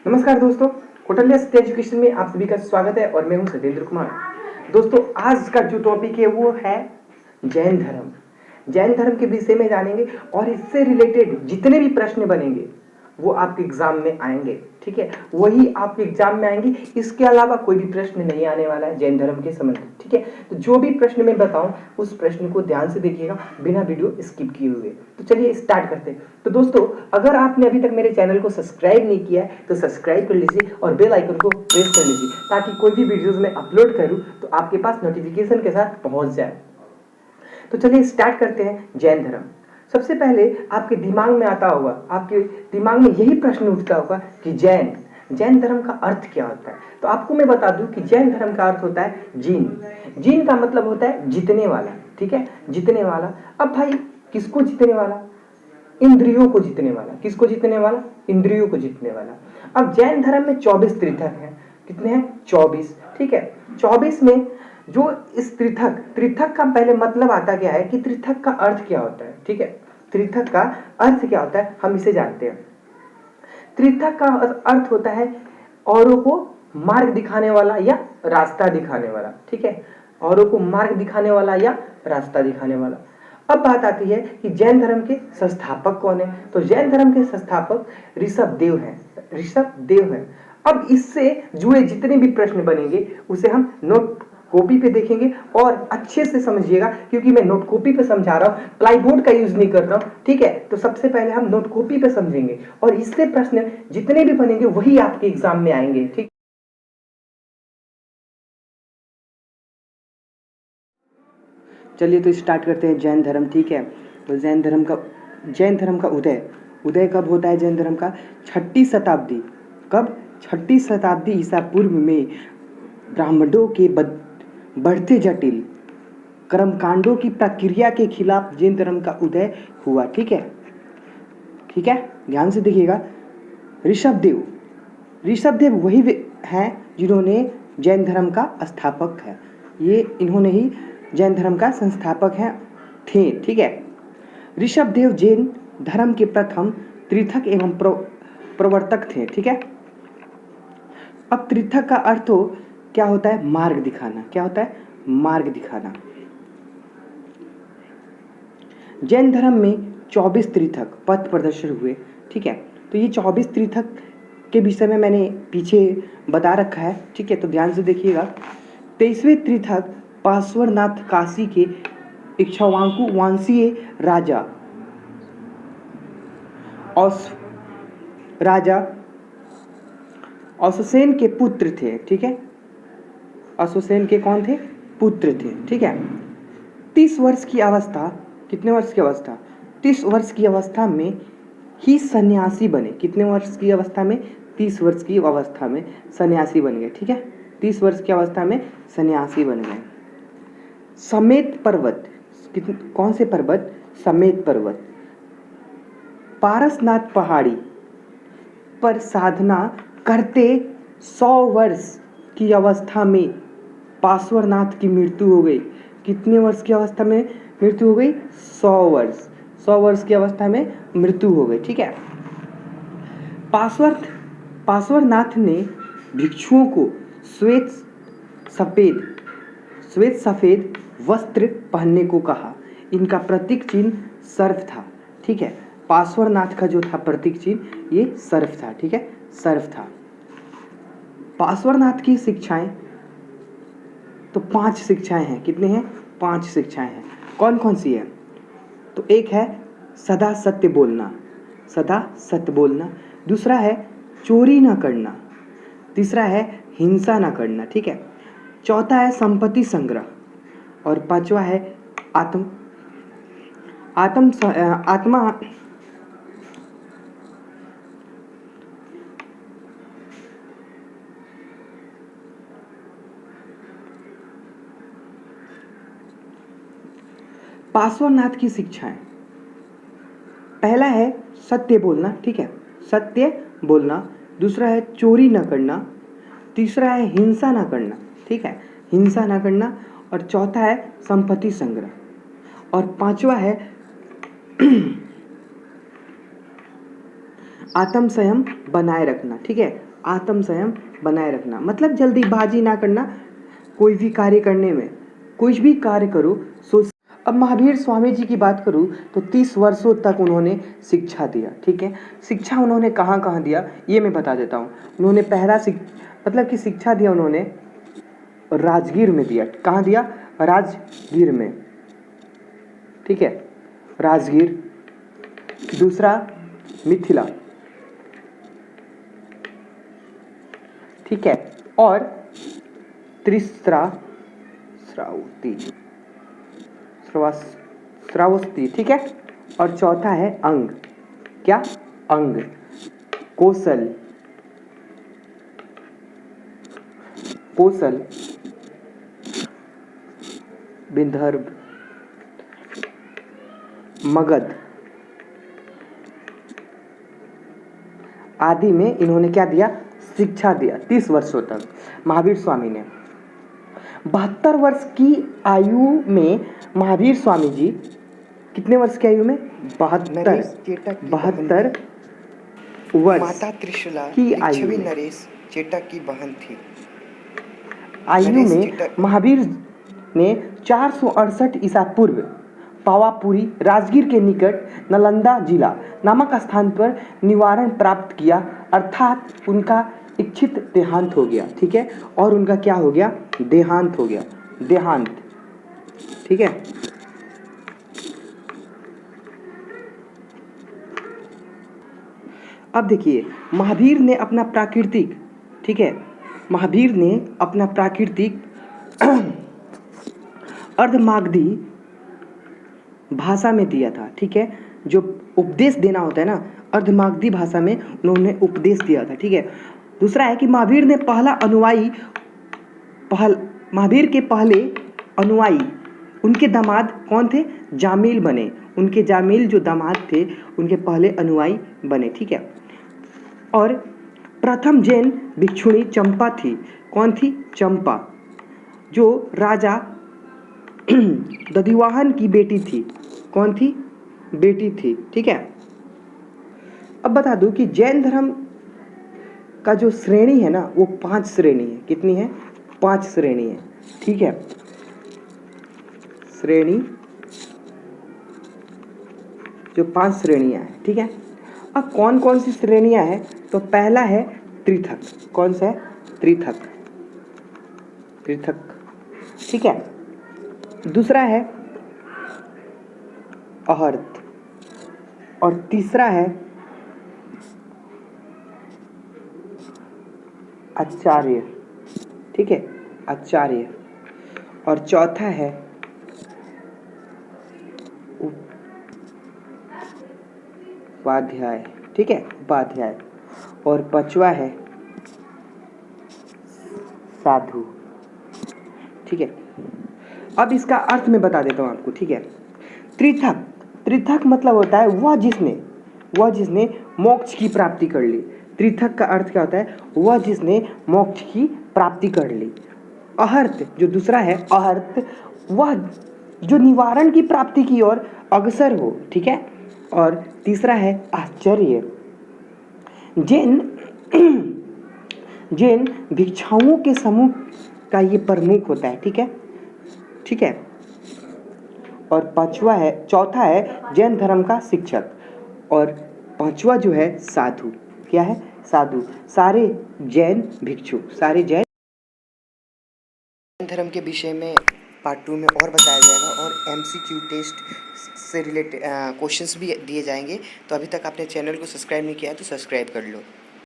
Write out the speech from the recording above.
नमस्कार दोस्तों, कौटिल्य सत्य एजुकेशन में आप सभी का स्वागत है और मैं हूं सत्येंद्र कुमार। दोस्तों, आज का जो टॉपिक है वो है जैन धर्म। जैन धर्म के विषय में जानेंगे और इससे रिलेटेड जितने भी प्रश्न बनेंगे वो आपके एग्जाम में आएंगे। ठीक है, वही आपके एग्जाम में आएंगे, इसके अलावा कोई भी प्रश्न नहीं आने वाला है जैन धर्म के संबंधित। ठीक है, तो जो भी प्रश्न मैं बताऊं उस प्रश्न को ध्यान से देखिएगा, बिना वीडियो स्किप किए हुए। तो चलिए स्टार्ट करते हैं। तो दोस्तों, अगर आपने अभी तक मेरे चैनल को सब्सक्राइब नहीं किया है तो सब्सक्राइब कर लीजिए और बेल आइकन को प्रेस कर लीजिए, ताकि कोई भी वीडियोस मैं अपलोड करूं तो आपके पास नोटिफिकेशन के साथ पहुंच जाए। तो चलिए स्टार्ट करते हैं जैन धर्म। सबसे पहले आपके दिमाग में आता होगा, आपके दिमाग में यही प्रश्न उठता होगा कि जैन धर्म का अर्थ क्या होता है। तो आपको मैं बता दूं कि जैन धर्म का अर्थ होता है जीन। जीन का मतलब होता है जीतने वाला। ठीक है, जीतने वाला। अब भाई, किसको जीतने वाला? इंद्रियों को जीतने वाला। किसको जीतने वाला? इंद्रियों को जीतने वाला। अब जैन धर्म में 24 तीर्थक हैं। कितने हैं? 24। ठीक है, 24 में जो इस त्रिथक का पहले मतलब आता क्या है कि त्रिथक का अर्थ क्या होता है। ठीक है, त्रिथक का अर्थ क्या होता है हम इसे जानते हैं। त्रिथक का अर्थ होता है औरों को मार्ग दिखाने वाला या रास्ता दिखाने वाला। ठीक है, औरों को मार्ग दिखाने वाला या रास्ता दिखाने वाला। अब बात आती है कि जैन धर्म के संस्थापक कौन है। तो जैन धर्म के संस्थापक ऋषभ देव हैं। ऋषभ देव हैं। अब इससे जुड़े जितने भी प्रश्न बनेंगे उसे हम नोट कॉपी पे देखेंगे और अच्छे से समझिएगा, क्योंकि मैं नोट कॉपी पे समझा रहा हूं, प्लाई बोर्ड का यूज नहीं कर रहा हूं। ठीक है, तो सबसे पहले हम नोट कॉपी पे समझेंगे और इससे प्रश्न जितने भी बनेंगे वही आपके एग्जाम में आएंगे। ठीक, चलिए तो स्टार्ट करते हैं जैन धर्म। ठीक है, तो जैन धर्म का उदय कब होता है? जैन धर्म का 6ठी शताब्दी। कब? 6ठी शताब्दी ईसा पूर्व में ब्राह्मणों के बढ़ते जटिल कर्मकांडों की प्रक्रिया के खिलाफ जैन धर्म का उदय हुआ। ठीक है, ठीक है, ध्यान से देखिएगा। ऋषभ देव वही हैं जिन्होंने जैन धर्म का स्थापक है। इन्होंने ही जैन धर्म का संस्थापक हैं थे। ठीक है, ऋषभ देव जैन धर्म के प्रथम तीर्थक एवं प्रवर्तक थे। ठीक है, अब तीर्थक का अर्थ क्या होता है? मार्ग दिखाना। क्या होता है? मार्ग दिखाना। जैन धर्म में 24 तीर्थक पथ प्रदर्शन हुए। ठीक है, तो ये 24 तीर्थक के विषय में मैंने पीछे बता रखा है। ठीक है, तो ध्यान से देखिएगा। 23वें तीर्थक पार्श्वनाथ काशी के इक्ष्वाकु वंशीय राजा अश्वसेन के पुत्र थे। ठीक है, अश्वसेन के कौन थे? पुत्र थे। ठीक है, 30 वर्ष की अवस्था, कितने वर्ष की अवस्था? 30 वर्ष की अवस्था में ही सन्यासी बने। कितने वर्ष की अवस्था में? 30 वर्ष की अवस्था में सन्यासी बन गए। ठीक है, 30 वर्ष की अवस्था में सन्यासी बन गए। समेत पर्वत, कौन से पर्वत? समेत पर्वत, पारसनाथ पहाड़ी पर साधना करते 100 वर्ष की अवस्था में पार्श्वनाथ की मृत्यु हो गई। कितने वर्ष की अवस्था में मृत्यु हो गई? 100 वर्ष। 100 वर्ष की अवस्था में मृत्यु हो गई। ठीक है, पार्श्वनाथ ने भिक्षुओं को श्वेत सफेद वस्त्र पहनने को कहा। इनका प्रतीक चिन्ह सर्प था। ठीक है, पार्श्वनाथ का जो था प्रतीक चिन्ह, ये सर्प था। ठीक है, सर्प था। पार्श्वनाथ की शिक्षाएं तो 5 शिक्षाएं हैं। कितने हैं? 5 शिक्षाएं हैं। कौन कौन सी है? तो एक है सदा सत्य बोलना, सदा सत्य बोलना। दूसरा है चोरी ना करना। तीसरा है हिंसा ना करना। ठीक है, चौथा है संपत्ति संग्रह और पांचवा है आत्मा पार्श्वनाथ की शिक्षाएं। पहला है सत्य बोलना। ठीक है, सत्य बोलना। दूसरा है चोरी न करना। तीसरा है हिंसा न करना। ठीक है, हिंसा न करना। और चौथा है संपत्ति संग्रह और पांचवा है आत्म संयम बनाए रखना। ठीक है, आत्म संयम बनाए रखना, मतलब जल्दीबाजी ना करना कोई भी कार्य करने में। कुछ भी कार्य करो सोच। अब महावीर स्वामी जी की बात करूँ तो 30 वर्षों तक उन्होंने शिक्षा दिया, ठीक है। शिक्षा उन्होंने कहाँ कहाँ दिया ये मैं बता देता हूँ। उन्होंने पहला मतलब कि शिक्षा दिया उन्होंने राजगीर में दिया। कहाँ दिया? राजगीर में, ठीक है, राजगीर। दूसरा मिथिला, ठीक है, और तीसरा श्रावस्ती, ठीक है, और चौथा है अंग। क्या? अंग। कौशल, विदर्भ, मगध आदि में इन्होंने क्या दिया? शिक्षा दिया 30 वर्षों तक। महावीर स्वामी ने 72 वर्ष की आयु में, महावीर स्वामी जी कितने वर्ष की आयु में? 72 वर्ष माता त्रिशूला की आयु में, नरेश चेटक की बहन थी। आयु में महावीर ने 468 ईसा पूर्व पावापुरी राजगीर के निकट नालंदा जिला नामक स्थान पर निवारण प्राप्त किया, अर्थात उनका इच्छित देहांत हो गया, ठीक है। और उनका क्या हो गया? देहांत हो गया, देहांत, ठीक है। अब देखिए महावीर ने अपना प्राकृतिक, ठीक है, महावीर ने अपना प्राकृतिक अर्धमागधी भाषा में दिया था, ठीक है। जो उपदेश देना होता है ना, अर्धमागधी भाषा में उन्होंने उपदेश दिया था, ठीक है। दूसरा है कि महावीर ने महावीर के पहले अनुयायी उनके दामाद कौन थे? जामिल बने। उनके जामिल जो दामाद थे उनके पहले अनुयायी बने, ठीक है। और प्रथम जैन भिक्षुणी चंपा थी। कौन थी? चंपा, जो राजा दधिवाहन की बेटी थी। कौन थी? बेटी थी, ठीक है। अब बता दूं कि जैन धर्म का जो श्रेणी है ना वो 5 श्रेणी है। कितनी है? 5 श्रेणी है, ठीक है। श्रेणी, जो 5 श्रेणियां हैं, ठीक है। अब कौन कौन सी श्रेणियां हैं? तो पहला है त्रिथक। कौन सा है? त्रिथक, ठीक है। दूसरा है अहर्त, और तीसरा है आचार्य, ठीक है, आचार्य। और चौथा है उपाध्याय, ठीक है, उपाध्याय। और 5वां है साधु, ठीक है। अब इसका अर्थ मैं बता देता हूं आपको, ठीक है। त्रिथक मतलब होता है वह जिसने मोक्ष की प्राप्ति कर ली। त्रिथक का अर्थ क्या होता है? वह जिसने मोक्ष की प्राप्ति कर ली। अहर्त जो दूसरा है, अहर्त वह जो निवारण की प्राप्ति की ओर अग्रसर हो, ठीक है। और तीसरा है आचार्य। जैन भिक्षुओं के समूह का ये प्रमुख होता है, ठीक है। और चौथा है जैन धर्म का शिक्षक। और 5वां जो है साधु। क्या है? साधु। सारे जैन भिक्षु, सारे जैन धर्म के विषय में पार्ट 2 में और बताया जाएगा, और MCQ टेस्ट से रिलेटेड क्वेश्चंस भी दिए जाएंगे। तो अभी तक आपने चैनल को सब्सक्राइब नहीं किया है तो सब्सक्राइब कर लो।